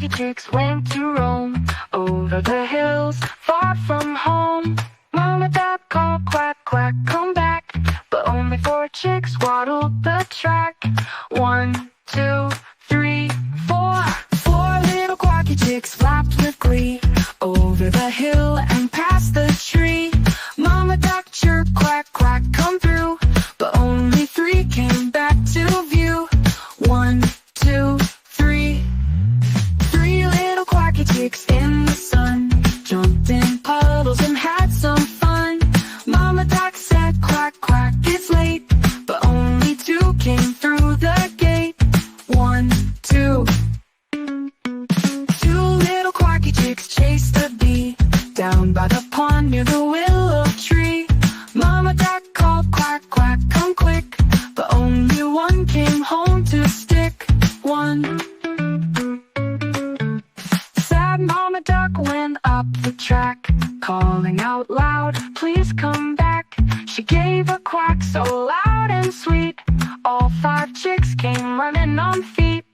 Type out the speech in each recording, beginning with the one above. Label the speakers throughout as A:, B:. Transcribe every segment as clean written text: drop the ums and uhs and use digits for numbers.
A: quacky chicks went to roam over the hills far from home. Mama duck called quack, quack, come back, but only 4 chicks waddled the track. 1, 2, 3, 4. 4 little quacky chicks flapped with glee over the hill and past the tree. Mama duck chirped, quack, quack, come through, but only 3 came back to view. 1, 2, 3. 3 little quacky chicks in the sun jumped in puddles and had some fun. Mama duck said, quack, quack, it's late, but only 2 came through the gate. 1, 2. 2 little quacky chicks chased a bee down by the pond near the willow tree. Mama duck called, quack, quack, come quick, but only 1 came home to stick. 1. Sad Mama duck went up the track, calling out loud, please come back. She gave a quack so loud and sweet, all 5 chicks came running on feet.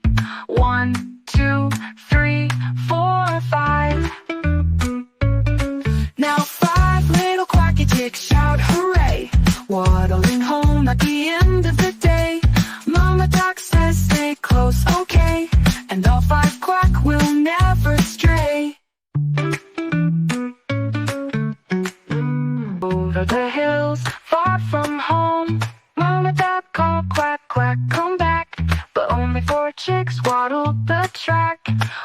A: 1, 2, 3, 4, 5. Now 5 little quacky chicks shout hooray, waddling home at the end of the day. Mama duck says stay close, okay, and all 5 quack will never stray. Over the hills, far from home, Mama duck called, quack, quack, come back, but only 4 chicks waddled the track.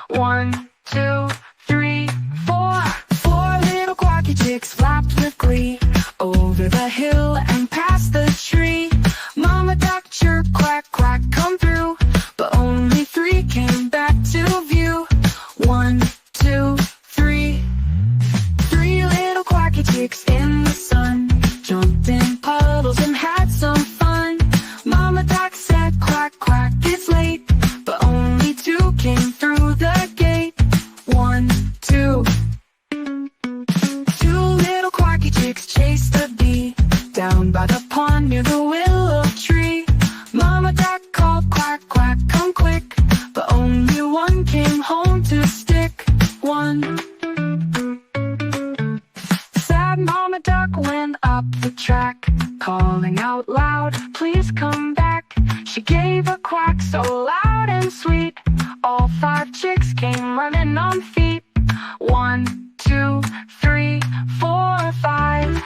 A: 1, 2, 3, 4. 4 little quacky chicks flapped with glee over the hill and past the tree. Mama duck chirped, quack, quack, come through, but only 3 came back to view. 1, 2, 3. 3 little quacky chicks in the sun jumped in puddles and had some fun. Mama duck said, quack, quack, it's late, but only 2 came through the gate. 1, 2. 2 little quacky chicks chased a bee down by the pond near the willow tree. Mama duck called, quack, quack, come quick, but only 1 came home to stick. 1. Sad Mama duck went up the track, calling out loud, please come back. She gave a quack so loud and sweet, all 5 chicks came running on feet. 1, 2, 3, 4, 5.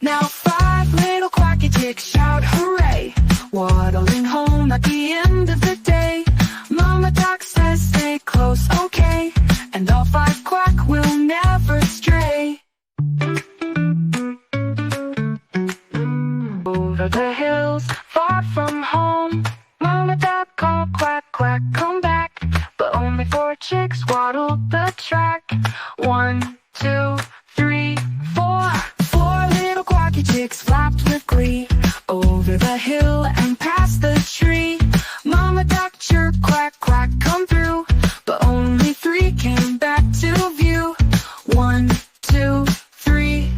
A: Now 5 little quacky chicks shout hooray, waddling home at the end of the day. Mama duck says stay close, okay, and all 5 quack will never stray. Over the hills, far from home, Mama duck called, quack, quack, come back, but only 4 chicks waddled the track. 1, 2, 3, 4. 4 little quacky chicks flapped with glee over the hill and past the tree. Mama duck chirped, quack, quack, come through, but only 3 came back to view. 1, 2, 3.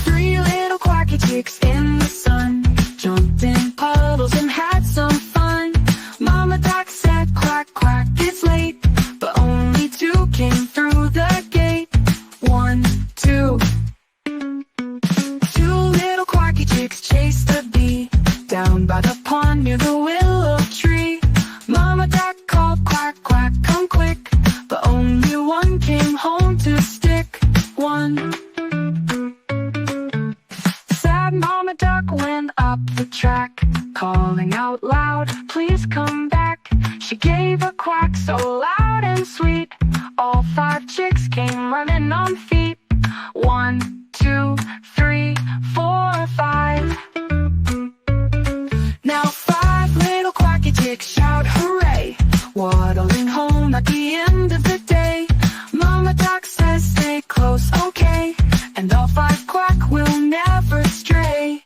A: 3 little quacky chicks in the sun jumped in puddles and had some fun. Mama duck said, quack, quack, it's late, but only 2 came through the gate. 1, 2. 2 little quacky chicks chased a bee down by the pond near the willow tree. Mama duck called, quack, quack, come quick, but only 1 came home to stick. 1. Sad Mama duck went up the track, calling out loud, please come back. She gave a quack so loud and sweet, all 5 chicks came running on feet. 1, 2, 3, 4, 5. Now 5 little quacky chicks shout hooray, waddling home at the end of the day. Mama duck says stay close, okay, and all 5 quack will never stray.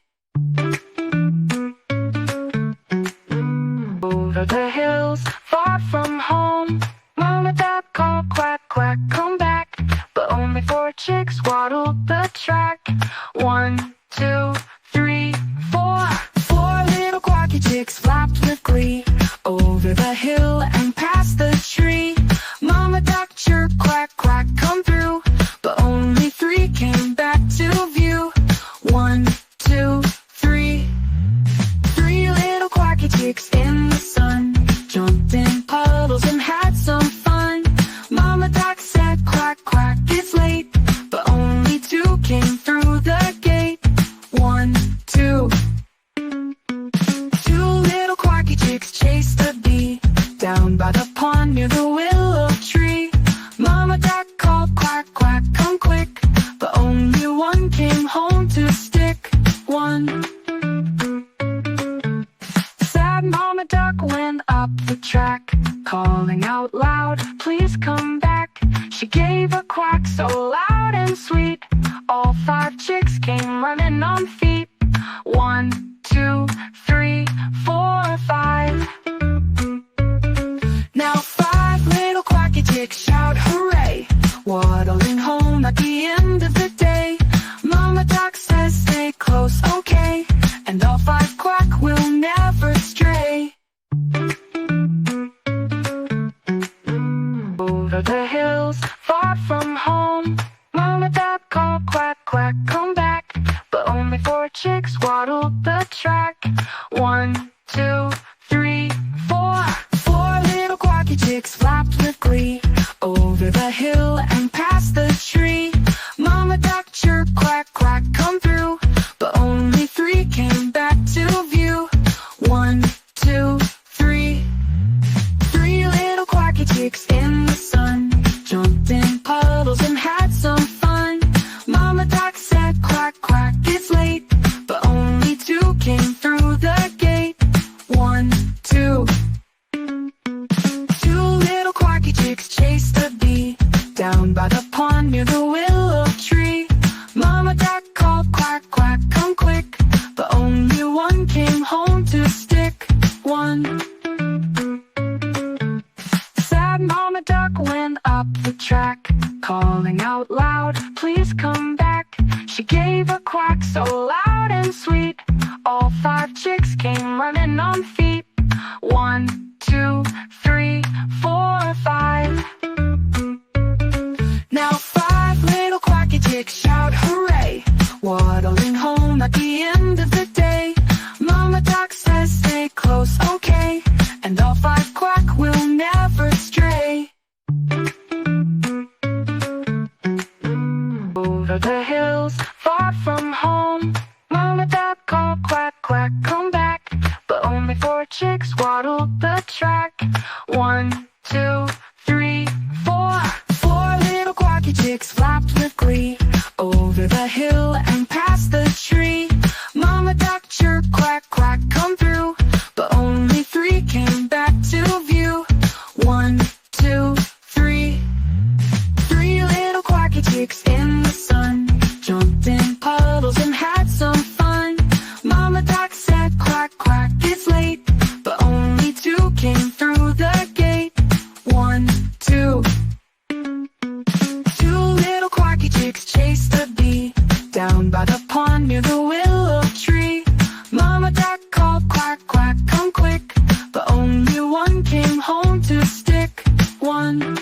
A: Over the hills, far from home, Mama duck called, quack, quack, come back, but only 4 chicks waddled the track. 1, 2, 3, 4. 4 little quacky chicks flapped with glee over the hill and past calling out loud, please come back. She gave a quack so loud and sweet, all 5 chicks came running on feet. 1, 2, 3, 4, 5. Now 5 little quacky chicks shout hooray, waddling home at the end of the day. Mama Duck says stay close, okay, and all 5 quack will never stray. Over the hills, far from home, Mama Duck called quack, quack, come back. But only 4 chicks waddled the track. 1, 2, 3, 4. 4 little quacky chicks flapped with glee over the hill and past the tree. Mama Duck chirped, quack, quack, come through. But only 3 came back to view. 1, 2, 3. 3 little quacky chicks in the sun jumped in puddles and had some fun. Mama Duck said, quack, quack, it's late. But only 2 came through the gate. 1, 2. 2 little quacky chicks chased a bee down by the pond near the willow tree. Mama Duck called, quack, quack, come quick. But only 1 came home to stick. 1. Sad Mama Duck went up the track, calling out loud, please come back. She gave a quack so loud and sweet, all 5 chicks came running on feet. 1, 2, 3, 4, 5. Now 5 little quacky chicks shout hooray, waddling home at the end of the day. Mama Duck says stay close, okay, and all 5 quack will never stray. Over the hills, far from home, Mama Duck called, quack, quack, come back. But only 4 chicks waddled the track. 1, 2, 3, 4. 4 little quacky chicks flapped with glee over the hill and past the tree. Mama Duck chirped, quack, quack, come through. But only 3 came back to view. 1, 2, 3. 3 little quacky chicks in the sun jumped in puddles and had some fun. Mama Duck said, quack, quack, it's late. But only 2 came through the gate. 1, 2. 2 little quacky chicks chased a bee down by the pond near the willow tree. Mama Duck called, quack, quack, come quick. But only 1 came home to stick. 1.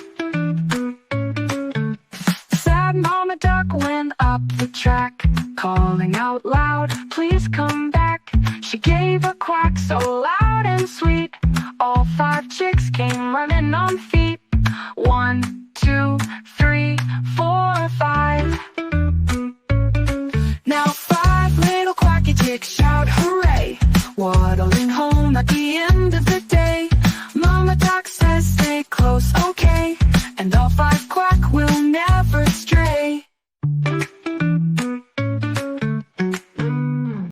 A: Sad Mama Duck went up the track, calling out loud, please come back. She gave a quack so loud and sweet, all 5 chicks came running on feet. 1, 2, 3, 4, 5. Now 5 little quacky chicks shout hooray, waddling home at the end